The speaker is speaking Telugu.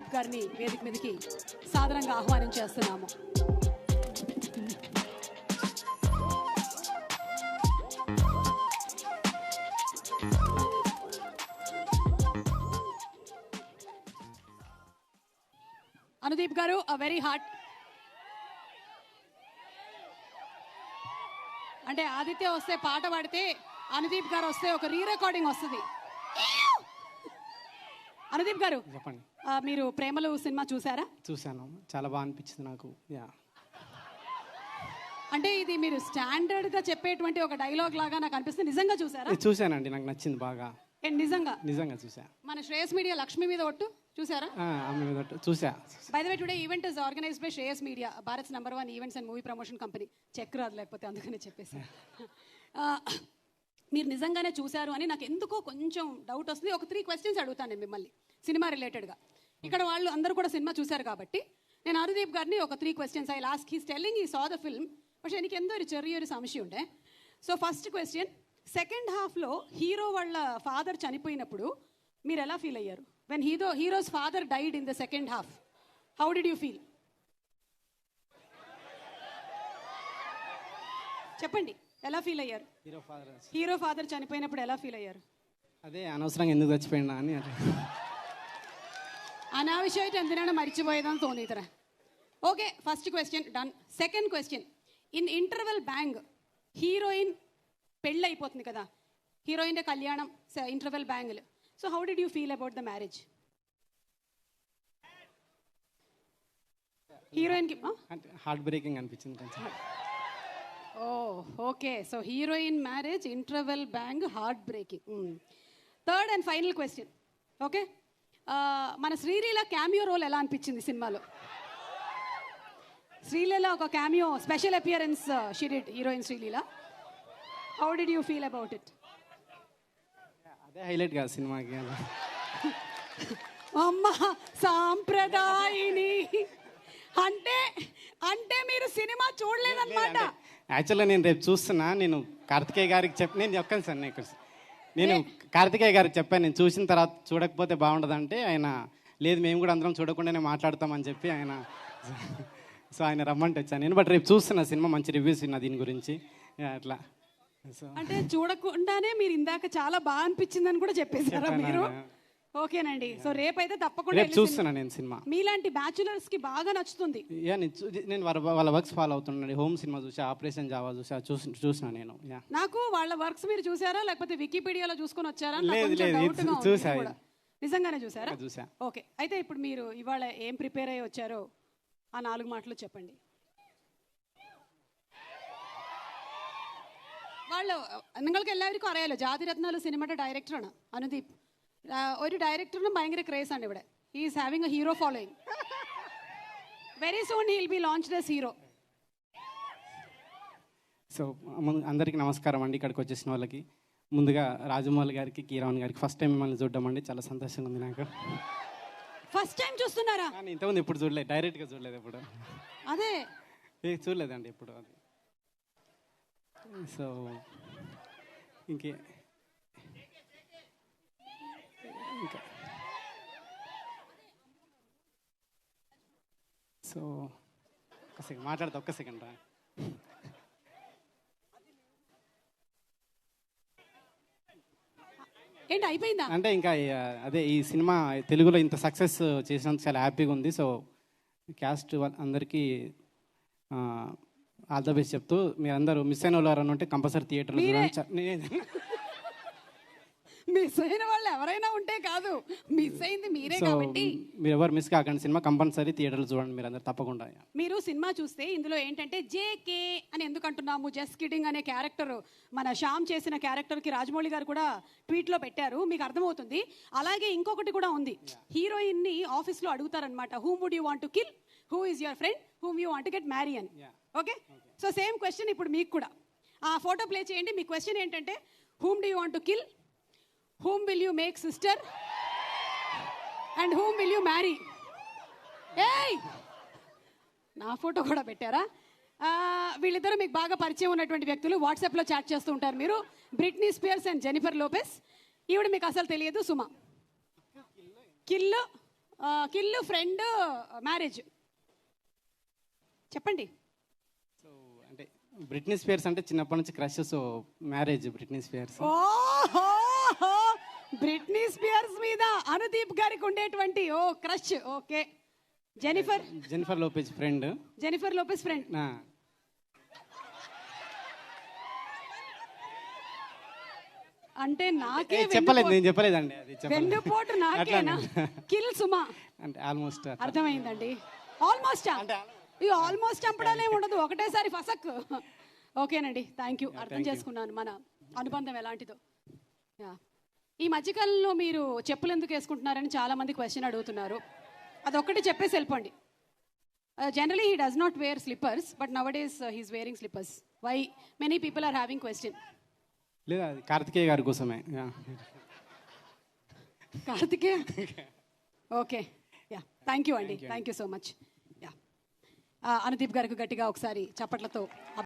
అనుదీప్ గారిని వేదిక మీదకి సాదరంగా ఆహ్వానం చేస్తున్నాము. అనుదీప్ గారు వెరీ హార్ట్, అంటే ఆదిత్య వస్తే పాట పాడితే అనుదీప్ గారు వస్తే ఒక రీ రికార్డింగ్ వస్తుంది. అనుదీప్ గారు చెప్పండి. మీరు ప్రేమలు సినిమా చూసారా? చూశాను, చాలా బాగా అనిపించింది నాకు. అంటే ఇది మీరు స్టాండర్డ్ గా చెప్పేటువంటి ఒక డైలాగ్ లాగా నాకు అనిపిస్తుంది. నిజంగా చూసారా? చూశానండి, నాకు నచ్చింది బాగా. నిజంగా చూసా. మన శ్రేయస్ మీడియా లక్ష్మి మీద ఒట్టు చూసారా? చూసా. By the way today event is organised by Shreyas media, Bharat's #1 events and movie promotion company. Check రాదు లేకపోతే, అందుకనే చెప్పేసి. మీరు నిజంగానే చూశారు అని నాకు ఎందుకో కొంచెం డౌట్ వస్తుంది. ఒక 3 క్వశ్చన్స్ అడుగుతాను నేను మిమ్మల్ని సినిమా రిలేటెడ్గా. ఇక్కడ వాళ్ళు అందరూ కూడా సినిమా చూశారు కాబట్టి నేను അനുദീപ് గారిని ఒక 3 questions I last. He's telling he so the film. പക്ഷേ എനിക്ക് എന്തോ ഒരു ചെറിയൊരു സംശയമുണ്ട്. సో ఫస్ట్ క్వశ్చన్, సెకండ్ హాఫ్లో హీరో వాళ్ళ ఫాదర్ చనిపోయినప్పుడు మీరు ఎలా ఫీల్ అయ్యారు? When heroes father died in the second half, how did you feel? చెప్పండి, ఎలా ఫీల్ అయ్యారు? హీరో ఫాదర్ చనిపోయినప్పుడు ఎలా ఫీల్ అయ్యారు? అదే అనవసరంగా ఎందుకు చచ్చిపోయినా అని. അനാവശ്യമായിട്ട് എന്തിനാണ് മരിച്ചുപോയതെന്ന് തോന്നിയിത്ര. Okay, first question done. Second question, in interval bang heroine పెళ్ళి అయిపోతుంది కదా, హీరోయిన్ కళ్యాణం ఇంటర్వెల్ బ్యాంగ్లు. So how did you feel about the marriage? హీరోయిన్కి హార్ట్ బ్రేకింగ్ అనిపించింది కొంచెం. Okay, so heroine marriage, interval bang, heart breaking. Third and final question. Okay, మన శ్రీలీల క్యామియో రోల్ ఎలా అనిపించింది సినిమాలో? శ్రీలీల ఒక cameo special appearance she did, heroine Sreeleela. How did you feel about it? అదే హైలైట్ కదా సినిమాకి. అమ్మ సాంప్రదాయిని అంటే అంటే మీరు సినిమా చూడలేదన్నమాట. యాక్చువల్గా నేను రేపు చూస్తున్నా. నేను కార్తికేయ గారికి నేను చెప్పాను సార్, నేను కార్తికేయ గారికి చెప్పాను, నేను చూసిన తర్వాత చూడకపోతే బాగుండదంటే ఆయన లేదు మేము కూడా అందరం చూడకుండానే మాట్లాడతామని చెప్పి ఆయన, సో ఆయన రమ్మంటే వచ్చాను నేను. బట్ రేపు చూస్తున్నా సినిమా, మంచి రివ్యూస్ ఉన్నా దీని గురించి అట్లా. సో అంటే చూడకుండానే మీరు ఇందాక చాలా బాగా అనిపించిందని కూడా చెప్పేశారా మీరు? ఓకేనండి, సో రేపైతే తప్పకుండా చూస్తున్నా నేను సినిమా. మీలాంటి బ్యాచులర్స్ కి బాగా నచ్చుతుంది. నేను వాళ్ళ వర్క్స్ ఫాలో అవుతున్నాను. హోమ్ సినిమా చూసా, ఆపరేషన్ జావా చూసినా నేను. నాకు వాళ్ళ వర్క్స్ మీరు చూసారా లేకపోతే వికీపీడియాలో చూసుకొని వచ్చారా? చూసా. నిజంగానే చూసారా? చూసా. ఓకే, అయితే ఇప్పుడు మీరు ఇవాళ ఏం ప్రిపేర్ అయ్యి వచ్చారో ఆ 4 మాటలు చెప్పండి. వాళ్ళు നിങ്ങൾക്ക് എല്ലാവർക്കും അറിയാലോ ജാതിരത്നാല് സിനിമയുടെ ഡയറക്ടറാണ് അനുദീപ്. ഒരു ഡയറക്ടറിനും ഭയങ്കര ക്രേസ് ആണ് ഇവിടെ. He is having A hero following. Very soon he will be launched as hero. So అందరికీ నమస్కారం అండి. ఇక్కడికి వచ్చేసిన వాళ్ళకి ముందుగా రాజమౌళి గారికి, కీరవాణి గారికి ఫస్ట్ టైం మిమ్మల్ని చూడడం అండి, చాలా సంతోషంగా ఉంది నాకు. ఫస్ట్ టైం చూస్తున్నారా? ఇంతకుముందు ఎప్పుడు చూడలేదు, డైరెక్ట్గా చూడలేదు ఎప్పుడు. అదే చూడలేదండి ఎప్పుడు అది. సో ఇంకా సో ఒక్క సెకండ్ మాట్లాడతా, ఒక్క సెకండ్ రా. ఏంటి అయిపోయిందా? అంటే ఇంకా అదే ఈ సినిమా తెలుగులో ఇంత సక్సెస్ చేసినందుకు చాలా హ్యాపీగా ఉంది. సో క్యాస్ట్ అందరికీ ఆల్ ద బెస్ట్ చెప్తూ, మీరు అందరూ మిస్ అయిన వాళ్ళు ఎవరైనా ఉంటే కంపల్సరీ థియేటర్లో మిస్ అయిన వాళ్ళు ఎవరైనా ఉంటే కాదు, మిస్ అయింది మీరే కాబట్టి మీరు ఎవరు మిస్ కాకండి. సినిమా కంపల్సరీ థియేటర్లో చూడండి మీరు అందరు తప్పకుండా. మీరు సినిమా చూస్తే ఇందులో ఏంటంటే జేకే అని ఎందుకు అంటున్నాము, జస్ట్ కిడింగ్ అనే క్యారెక్టర్ మన శ్యామ్ చేసిన క్యారెక్టర్కి రాజమౌళి గారు కూడా ట్వీట్లో పెట్టారు, మీకు అర్థమవుతుంది. అలాగే ఇంకొకటి కూడా ఉంది, హీరోయిన్ని ఆఫీస్లో అడుగుతారనమాట, whom would you want to kill, who is your friend, whom you want to get marry అని. ఓకే, సో సేమ్ క్వశ్చన్ ఇప్పుడు మీకు కూడా. ఆ ఫోటో ప్లే చేయండి. మీ క్వశ్చన్ ఏంటంటే whom do you want to kill, whom will you make sister, and whom will you marry? Hey, నా ఫోటో కూడా పెట్టారా? వీళ్ళిద్దరూ మీకు బాగా పరిచయం ఉన్నటువంటి వ్యక్తులు, వాట్సాప్లో చాట్ చేస్తూ ఉంటారు మీరు. Britney spheres and Jennifer Lopez. ఈవిడ మీకు అసలు తెలియదు, Suma. Kill kill friend marriage చెప్పండి. సో అంటే బ్రిట్నీ స్పియర్స్ అంటే చిన్నప్పటి నుంచి crush, so marriage Britney spheres. ఓహో, బ్రిట్నీ స్పియర్స్ మీద అనుదీప్ గారికి ఉండేటువంటి crush. Okay. Jennifer Lopez friend. Jennifer Lopez friend. అంటే నాకే చెప్పలేదు, నేను చెప్పలేదండి, అది వెన్నుపోటు నాకేనా? కిల్ సుమా అంటే ఆల్మోస్ట్ అర్థమైందండి. ఆల్మోస్ట్ ఈ ఆల్మోస్ట్ చంపడాలే ఉండదు, ఒకటేసారి ఫసక్. ఓకేనండి, థ్యాంక్ యూ. అర్థం చేసుకున్నాను మన అనుబంధం ఎలాంటిదో. ఈ మధ్యకాలంలో మీరు చెప్పులు ఎందుకు వేసుకుంటున్నారని చాలా మంది క్వశ్చన్ అడుగుతున్నారు. అదొక్కటి చెప్పేసి వెళ్ళిపోండి. Generally he does not wear slippers, but nowadays he's wearing slippers. Why many people are having question. లేదా అది కార్తికేయ గారి కోసమే. Karthikeya. Okay, yeah, thank you అండి, thank you so much. Yeah, Anudeep గారికి గట్టిగా ఒకసారి చప్పట్లతో